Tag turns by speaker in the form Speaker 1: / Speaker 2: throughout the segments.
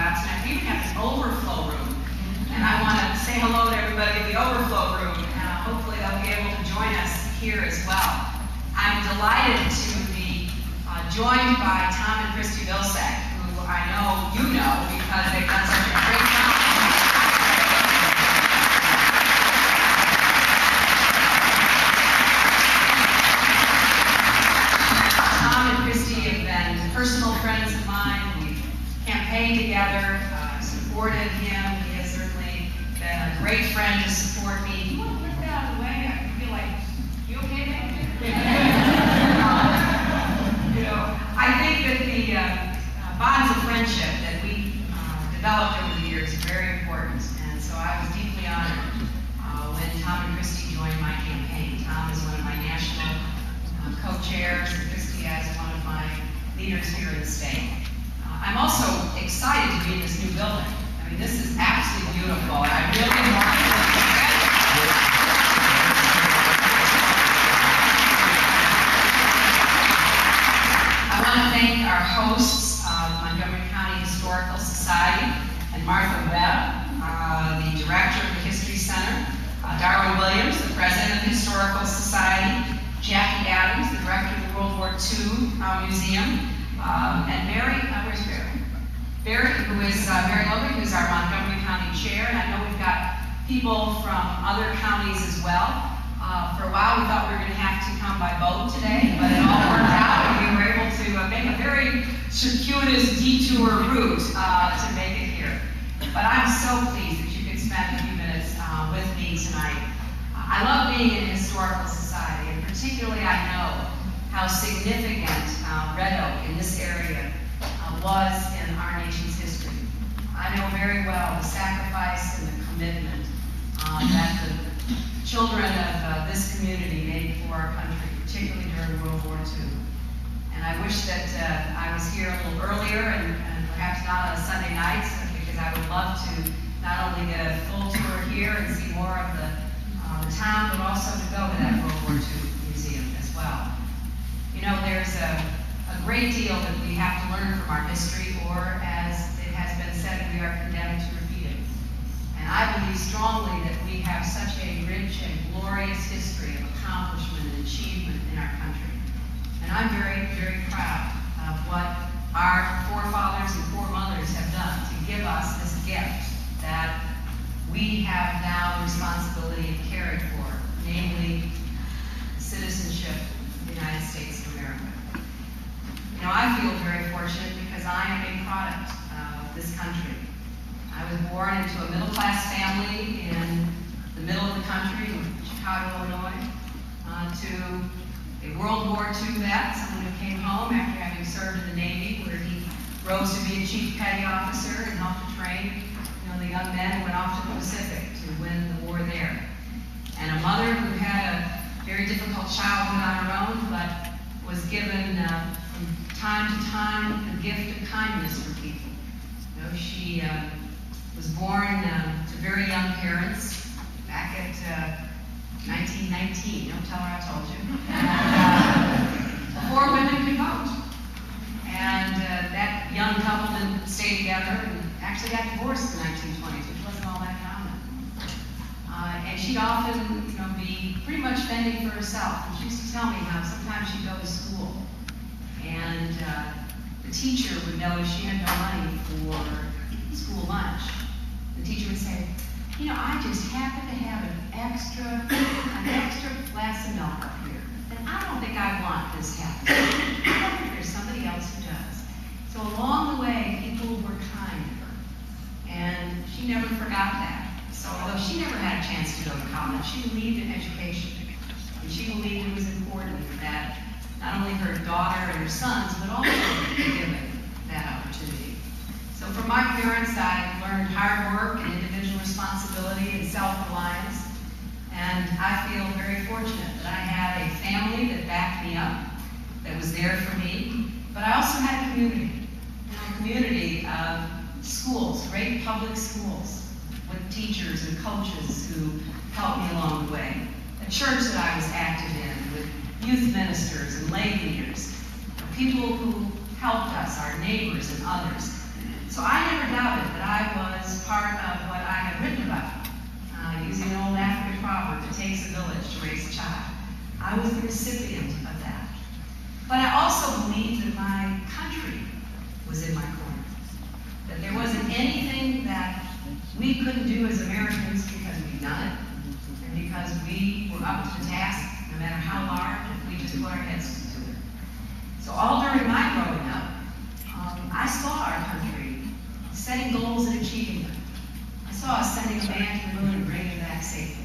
Speaker 1: about tonight. We even have an overflow room. And I want to say hello to everybody in the overflow room. Hopefully they'll be able to join us here as well. I'm delighted to be joined by Tom and Christy Vilsack, who I know you know because they've done such a great job. Tom and Christy have been personal friends of mine. We've campaigned together, supported him. He has certainly been a great friend to support me. You want to put that out of the way? I feel like, you okay, man? I think that the bonds of friendship that we developed over the years are very important. And so I was deeply honored when Tom and Christy joined my campaign. Tom is one of my national co-chairs, and Christy as one of my leaders here in the state. I'm also excited to be in this new building. I mean, this is absolutely beautiful, and I really want to thank our hosts, Montgomery County Historical Society, and Martha Webb, the director of the History Center, Darwin Williams, the president of the Historical Society, Jackie Adams, the director of the World War II Museum, and Mary, where's Barry? Barry, who is Mary Logan, who's our Montgomery County chair, and I know we've got people from other counties as well. For a while, we thought we were going to have to come by boat today, but it all worked out, and we were able to make a very circuitous detour route to make it here. But I'm so pleased that you could spend a few minutes with me tonight. I love being in a historical society, and particularly I know how significant Red Oak in this area was in our nation's history. I know very well the sacrifice and the commitment that the children of this community made for our country, particularly during World War II. And I wish that I was here a little earlier and perhaps not on a Sunday night, because I would love to not only get a full tour here and see more of the town, but also to go to that World War II museum as well. You know, there's a great deal that we have to learn from our history, or as it has been said, we are condemned to repeat it. And I believe strongly that we have such a rich and glorious history of accomplishment and achievement in our country. And I'm very, very proud of what our forefathers and foremothers have done to give us this gift that we have now the responsibility of caring for, namely citizenship of the United States of America. You know, I feel very fortunate because I am a product of this country. I was born into a middle-class family in the middle of the country, in Chicago, Illinois, to a World War II vet, someone who came home after having served in the Navy, where he rose to be a chief petty officer and helped to train, the young men who went off to the Pacific to win the war there. And a mother who had a very difficult childhood on her own, but was given from time to time the gift of kindness for people. She was born to very young parents back at 1919. Don't tell her I told you. Before women could vote. And that young couple didn't stay together and actually got divorced in the 1920s, which wasn't all that common. And she'd often, be pretty much fending for herself. And she used to tell me how sometimes she'd go to school and the teacher would notice she had no money for school lunch. The teacher would say, I just happen to have an extra glass of milk up here. And I don't think I want this happening. I think there's somebody else who does. So along the way, people were kind to her. And she never forgot that. So although she never had a chance to go to college, she believed in education. And she believed it was important that not only her daughter and her sons, but also be given that opportunity. So from my parents, I learned hard work and individual responsibility and self-reliance. And I feel very fortunate that I had a family that backed me up, that was there for me. But I also had a community. A community of schools, great public schools, with teachers and coaches who helped me along the way. A church that I was active in, with youth ministers and lay leaders, people who helped us, our neighbors and others. So I never doubted proud that I was part of what I had written about, using an old African proverb, it takes a village to raise a child. I was the recipient of that. But I also believed that my country was in my corner, that there wasn't anything that we couldn't do as Americans because we've done it, and because we were up to the task, no matter how large, if we just put our heads to it. So all during my growing up, I saw our country setting goals and achieving them. I saw us sending a man to the moon and bringing him back safely.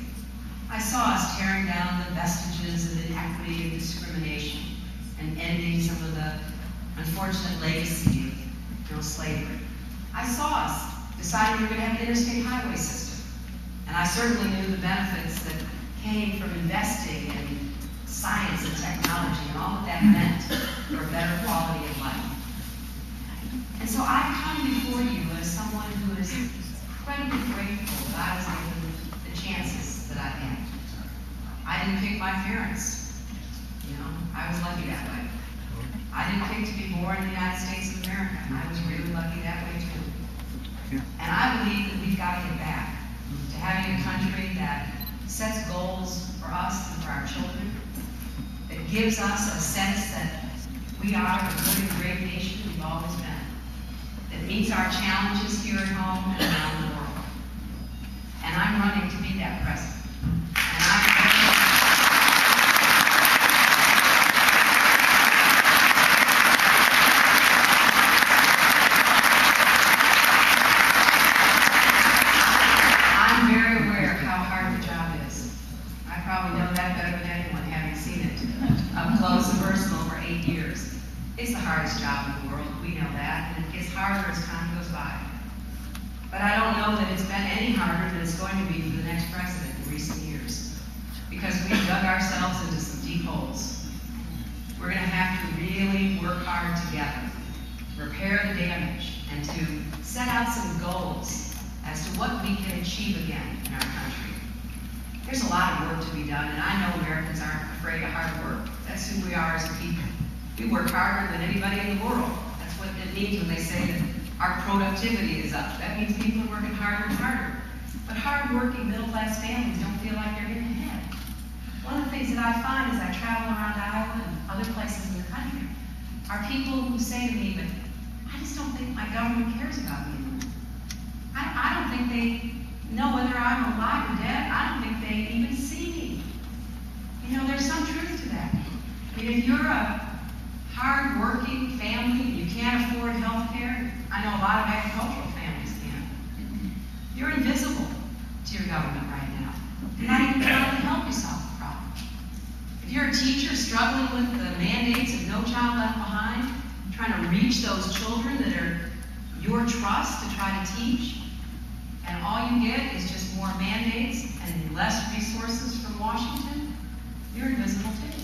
Speaker 1: I saw us tearing down the vestiges of inequity and discrimination and ending some of the unfortunate legacy of slavery. I saw us deciding we were going to have an interstate highway system. And I certainly knew the benefits that came from investing in science and technology and all that meant for a better quality of life. And so I come before you as someone who is incredibly grateful that I was given the chances that I had. I didn't pick my parents. You know, I was lucky that way. I didn't pick to be born in the United States of America. I was really lucky that way too. And I believe that we've got to get back to having a country that sets goals for us and for our children, that gives us a sense that we are the good and great nation we've always been, that meets our challenges here at home and around the world. And I'm running to be that president. I'm very aware of how hard the job is. I probably know that better than anyone, having seen it up close and personal for 8 years. It's the hardest job in the world, we know that, and it gets harder as time goes by. But I don't know that it's been any harder than it's going to be for the next president in recent years, because we've dug ourselves into some deep holes. We're going to have to really work hard together, repair the damage, and to set out some goals as to what we can achieve again in our country. There's a lot of work to be done, and I know Americans aren't afraid of hard work. That's who we are as a people. We work harder than anybody in the world. That's what it means when they say that our productivity is up. That means people are working harder and harder. But hard-working middle-class families don't feel like they're getting ahead. One of the things that I find as I travel around Iowa and other places in the country are people who say to me, but I just don't think my government cares about me anymore. I don't think they know whether I'm alive or dead. I don't think they even see me. You know, there's some truth to that. I mean, if you're a hard-working family and you can't afford health care, I know a lot of agricultural families can't. You're invisible to your government right now. You're not even trying to help you solve the problem. If you're a teacher struggling with the mandates of No Child Left Behind, trying to reach those children that are your trust to try to teach, and all you get is just more mandates and less resources from Washington, you're invisible too.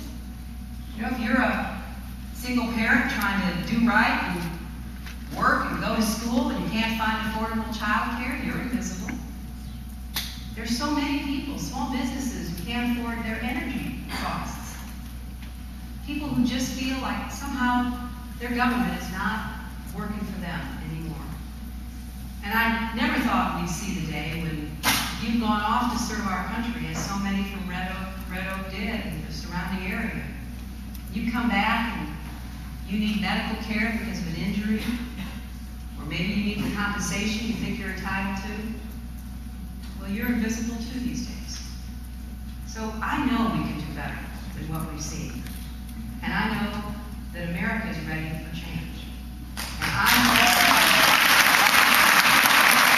Speaker 1: You know, if you're a single parent trying to do right and work and go to school and you can't find affordable child care, you're invisible. There's so many people, small businesses, who can't afford their energy costs. People who just feel like somehow their government is not working for them anymore. And I never thought we'd see the day when you've gone off to serve our country, as so many from Red Oak did, and the surrounding area. You come back and you need medical care because of an injury, or maybe you need the compensation you think you're entitled to. Well, you're invisible too these days. So I know we can do better.